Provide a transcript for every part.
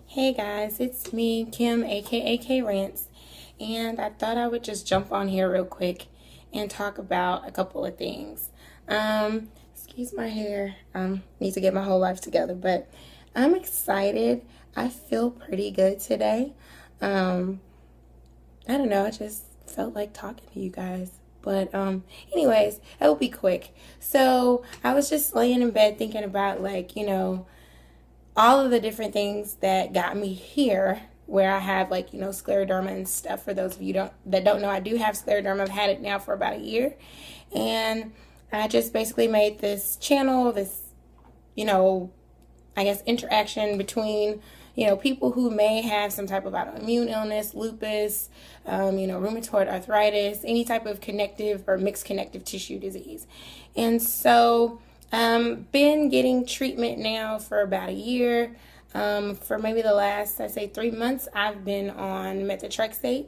Hey guys, it's me, Kim, aka K Rants, and I thought I would just jump on here real quick and talk about a couple of things. Excuse my hair. Need to get my whole life together, but I'm excited. I feel pretty good today. Um, I don't know, I just felt like talking to you guys. But anyways, it will be quick. So I was just laying in bed thinking about all of the different things that got me here where I have scleroderma and stuff. For those of you that don't know, I do have scleroderma. I've had it now for about a year, and I just basically made this channel, this you know I guess interaction between people who may have some type of autoimmune illness, lupus, rheumatoid arthritis, any type of connective or mixed connective tissue disease. And so been getting treatment now for about a year. For maybe the last, I say, 3 months, I've been on methotrexate,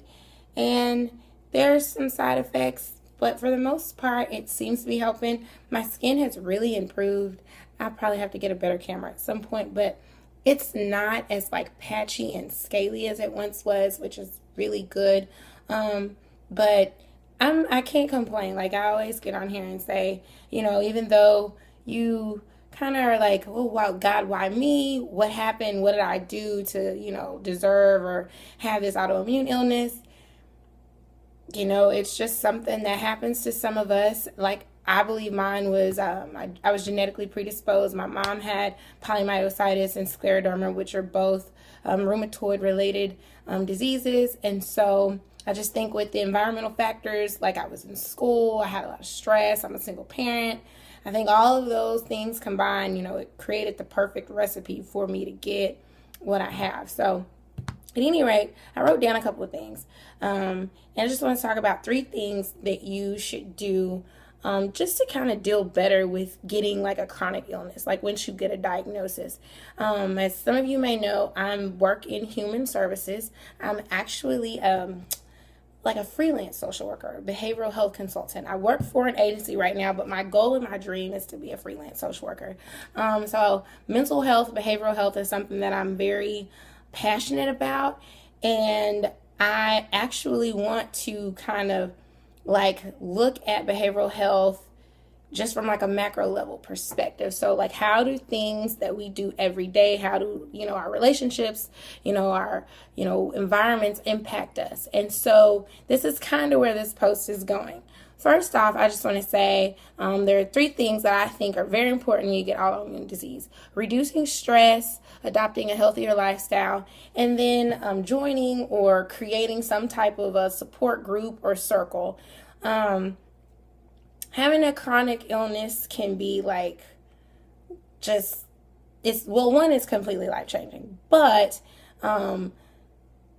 and there's some side effects, but for the most part, it seems to be helping. My skin has really improved. I'll probably have to get a better camera at some point, but it's not as patchy and scaly as it once was, which is really good. But I can't complain. Like I always get on here and say, even though you kind of are like, oh wow, God, why me? What happened? What did I do to, deserve or have this autoimmune illness? It's just something that happens to some of us. Like I believe mine was, I was genetically predisposed. My mom had polymyositis and scleroderma, which are both rheumatoid related diseases. And so I just think with the environmental factors, like I was in school, I had a lot of stress, I'm a single parent. I think all of those things combined, it created the perfect recipe for me to get what I have. So at any rate, I wrote down a couple of things. And I just want to talk about 3 things that you should do just to kind of deal better with getting like a chronic illness, like once you get a diagnosis. As some of you may know, I work in human services. I'm actually like a freelance social worker, behavioral health consultant. I work for an agency right now, but my goal and my dream is to be a freelance social worker. So mental health, behavioral health is something that I'm very passionate about, and I actually want to kind of like look at behavioral health just from like a macro level perspective. So like how do things that we do every day, how do our relationships, our environments impact us? And so this is kind of where this post is going. First off, I just want to say there are 3 things that I think are very important when you get autoimmune disease: reducing stress, adopting a healthier lifestyle, and then joining or creating some type of a support group or circle. Having a chronic illness can be like just one is completely life changing, but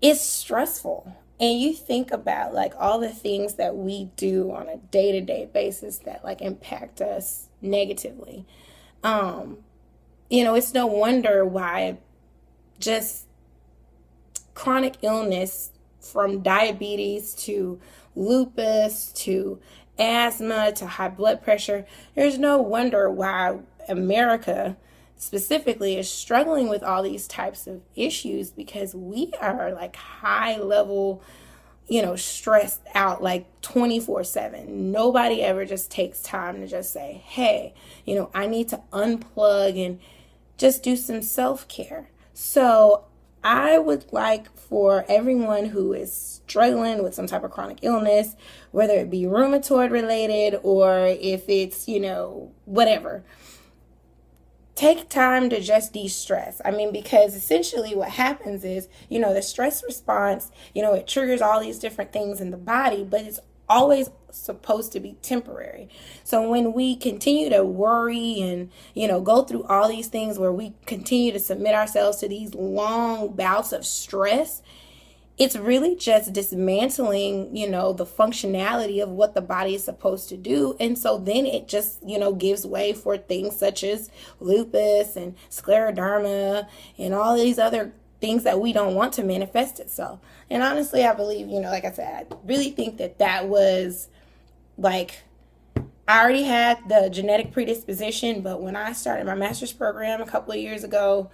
it's stressful. And you think about like all the things that we do on a day-to-day basis that like impact us negatively. It's no wonder why just chronic illness, from diabetes to lupus to asthma to high blood pressure, there's no wonder why America specifically is struggling with all these types of issues, because we are like high level, stressed out like 24/7. Nobody ever just takes time to just say, hey, I need to unplug and just do some self-care. So I would like for everyone who is struggling with some type of chronic illness, whether it be rheumatoid related or if it's, whatever, take time to just de-stress. I mean, because essentially what happens is, the stress response, it triggers all these different things in the body, but it's always supposed to be temporary. So when we continue to worry and, go through all these things where we continue to submit ourselves to these long bouts of stress, it's really just dismantling, the functionality of what the body is supposed to do. And so then it just, gives way for things such as lupus and scleroderma and all these other things that we don't want to manifest itself. And honestly, I believe, like I said, I really think that was like, I already had the genetic predisposition, but when I started my master's program a couple of years ago,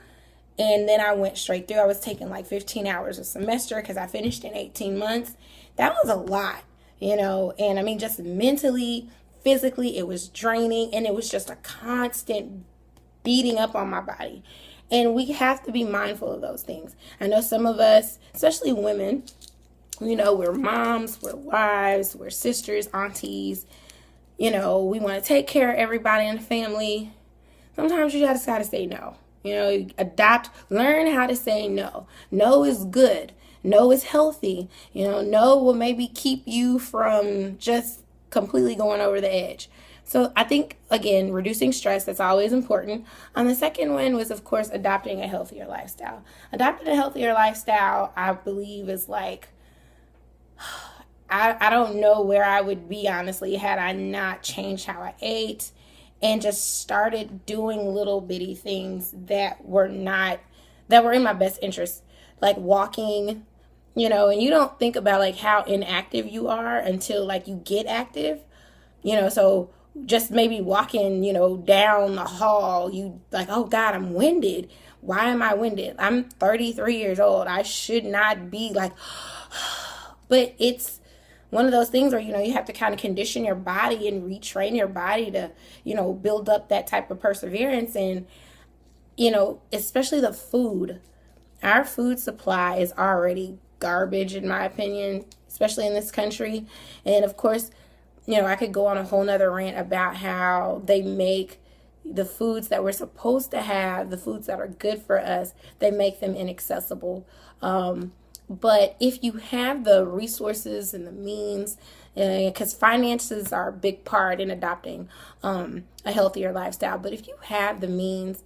And then I went straight through. I was taking like 15 hours a semester because I finished in 18 months. That was a lot, and I mean, just mentally, physically, it was draining, and it was just a constant beating up on my body. And we have to be mindful of those things. I know some of us, especially women, we're moms, we're wives, we're sisters, aunties, we want to take care of everybody in the family. Sometimes you just got to say no. Learn how to say no. No is good. No is healthy. No will maybe keep you from just completely going over the edge. So I think, again, reducing stress, that's always important. The second one was, of course, adopting a healthier lifestyle. Adopting a healthier lifestyle, I believe, is like, I don't know where I would be, honestly, had I not changed how I ate and just started doing little bitty things that were in my best interest, like walking, and you don't think about like how inactive you are until like you get active, so just maybe walking, down the hall, you like, oh God, I'm winded. Why am I winded? I'm 33 years old. I should not be like, but it's one of those things where, you have to kind of condition your body and retrain your body to, build up that type of perseverance. And, especially the food. Our food supply is already garbage, in my opinion, especially in this country. And of course, I could go on a whole nother rant about how they make the foods that we're supposed to have, the foods that are good for us, they make them inaccessible. But if you have the resources and the means, because finances are a big part in adopting a healthier lifestyle, but if you have the means,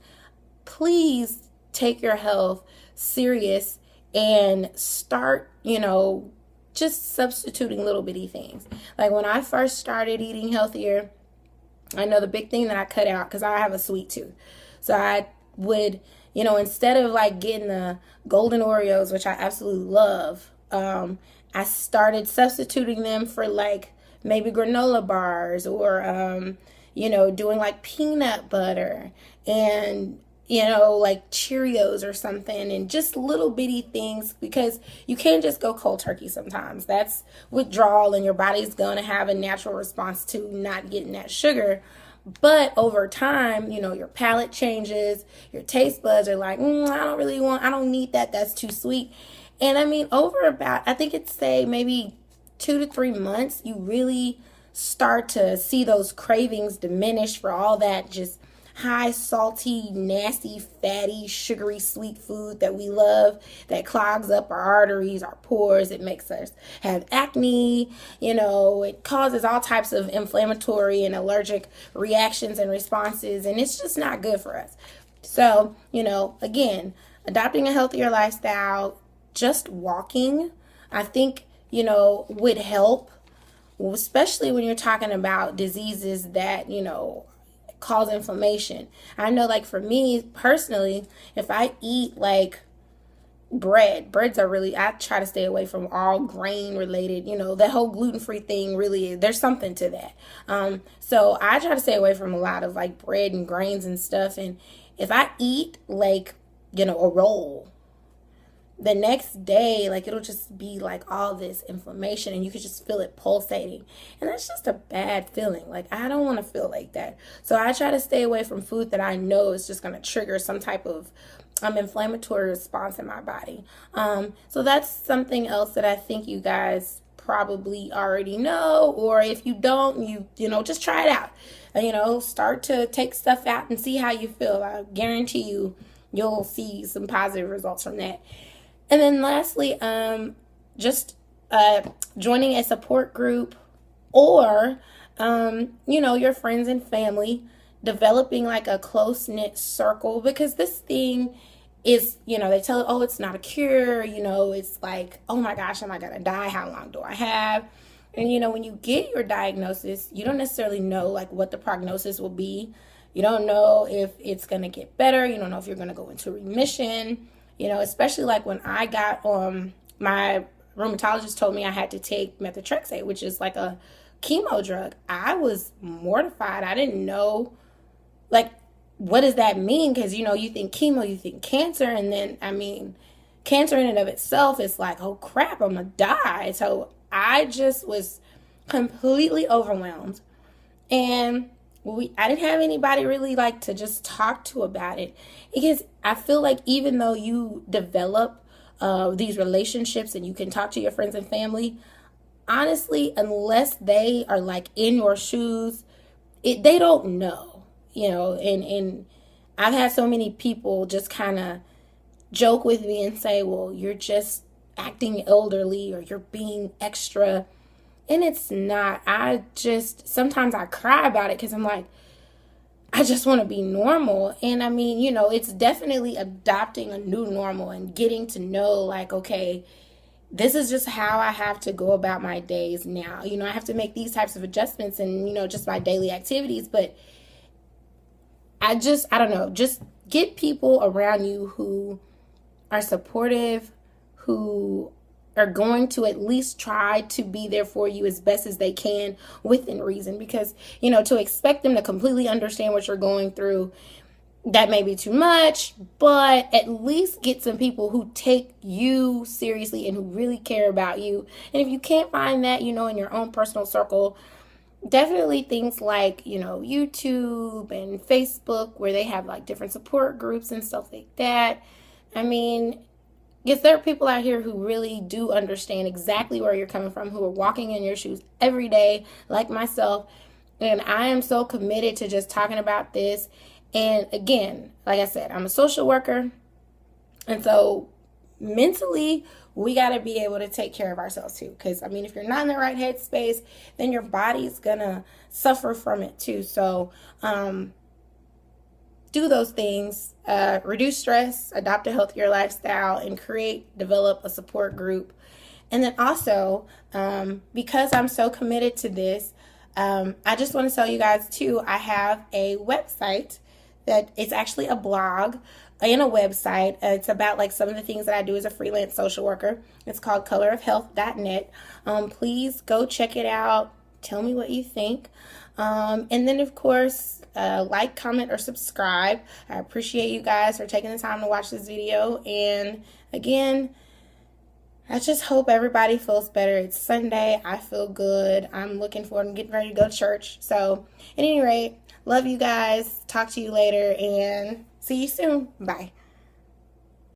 please take your health serious and start, just substituting little bitty things. Like when I first started eating healthier, I know the big thing that I cut out, because I have a sweet tooth. So I would, instead of like getting the golden Oreos, which I absolutely love, I started substituting them for like maybe granola bars or, doing like peanut butter and, like Cheerios or something, and just little bitty things, because you can't just go cold turkey sometimes. That's withdrawal, and your body's going to have a natural response to not getting that sugar. But over time, your palate changes, your taste buds are like, I don't need that. That's too sweet. And I mean, over about, I think it's say maybe 2 to 3 months, you really start to see those cravings diminish for all that just high, salty, nasty, fatty, sugary, sweet food that we love, that clogs up our arteries, our pores. It makes us have acne. It causes all types of inflammatory and allergic reactions and responses, and it's just not good for us. So, again, adopting a healthier lifestyle, just walking, I think, would help, especially when you're talking about diseases that, cause inflammation. I know, like for me personally, if I eat like breads are really, I try to stay away from all grain related, that whole gluten-free thing really, there's something to that. So I try to stay away from a lot of like bread and grains and stuff. And if I eat like, a roll, the next day, like it'll just be like all this inflammation, and you could just feel it pulsating, and that's just a bad feeling. Like I don't want to feel like that. So I try to stay away from food that I know is just going to trigger some type of inflammatory response in my body. So that's something else that I think you guys probably already know, or if you don't, you just try it out. Start to take stuff out and see how you feel. I guarantee you'll see some positive results from that. And then lastly, just joining a support group, or, your friends and family, developing like a close-knit circle, because this thing is, they tell it, oh, it's not a cure, it's like, oh my gosh, am I going to die? How long do I have? And, when you get your diagnosis, you don't necessarily know like what the prognosis will be. You don't know if it's going to get better. You don't know if you're going to go into remission. Especially like when I got my rheumatologist told me I had to take methotrexate, which is like a chemo drug. I was mortified. I didn't know, like, what does that mean? Because, you know, you think chemo, you think cancer, and then, I mean, cancer in and of itself is like, oh crap, I'm gonna die. So I just was completely overwhelmed. And I didn't have anybody really like to just talk to about it, because I feel like even though you develop these relationships and you can talk to your friends and family, honestly, unless they are like in your shoes, they don't know, you know. And I've had so many people just kind of joke with me and say, well, you're just acting elderly or you're being extra. And it's not. I just, sometimes I cry about it because I'm like, I just want to be normal. And I mean, you know, it's definitely adopting a new normal and getting to know, like, okay, this is just how I have to go about my days now. You know, I have to make these types of adjustments and, you know, just my daily activities. But I don't know, just get people around you who are supportive, who are going to at least try to be there for you as best as they can within reason. Because, you know, to expect them to completely understand what you're going through, that may be too much, but at least get some people who take you seriously and who really care about you. And if you can't find that, you know, in your own personal circle, definitely things like, you know, YouTube and Facebook, where they have like different support groups and stuff like that. I mean, yes, there are people out here who really do understand exactly where you're coming from, who are walking in your shoes every day, like myself. And I am so committed to just talking about this. And again, like I said, I'm a social worker. And so mentally, we got to be able to take care of ourselves too. Because, I mean, if you're not in the right headspace, then your body's going to suffer from it too. So, do those things, reduce stress, adopt a healthier lifestyle, and develop a support group. And then also, because I'm so committed to this, I just want to tell you guys too, I have a website that it's actually a blog and a website. It's about like some of the things that I do as a freelance social worker. It's called colorofhealth.net. Please go check it out. Tell me what you think. And then, of course, like, comment, or subscribe. I appreciate you guys for taking the time to watch this video. And again, I just hope everybody feels better. It's Sunday. I feel good. I'm looking forward to getting ready to go to church. So, at any rate, love you guys. Talk to you later and see you soon. Bye.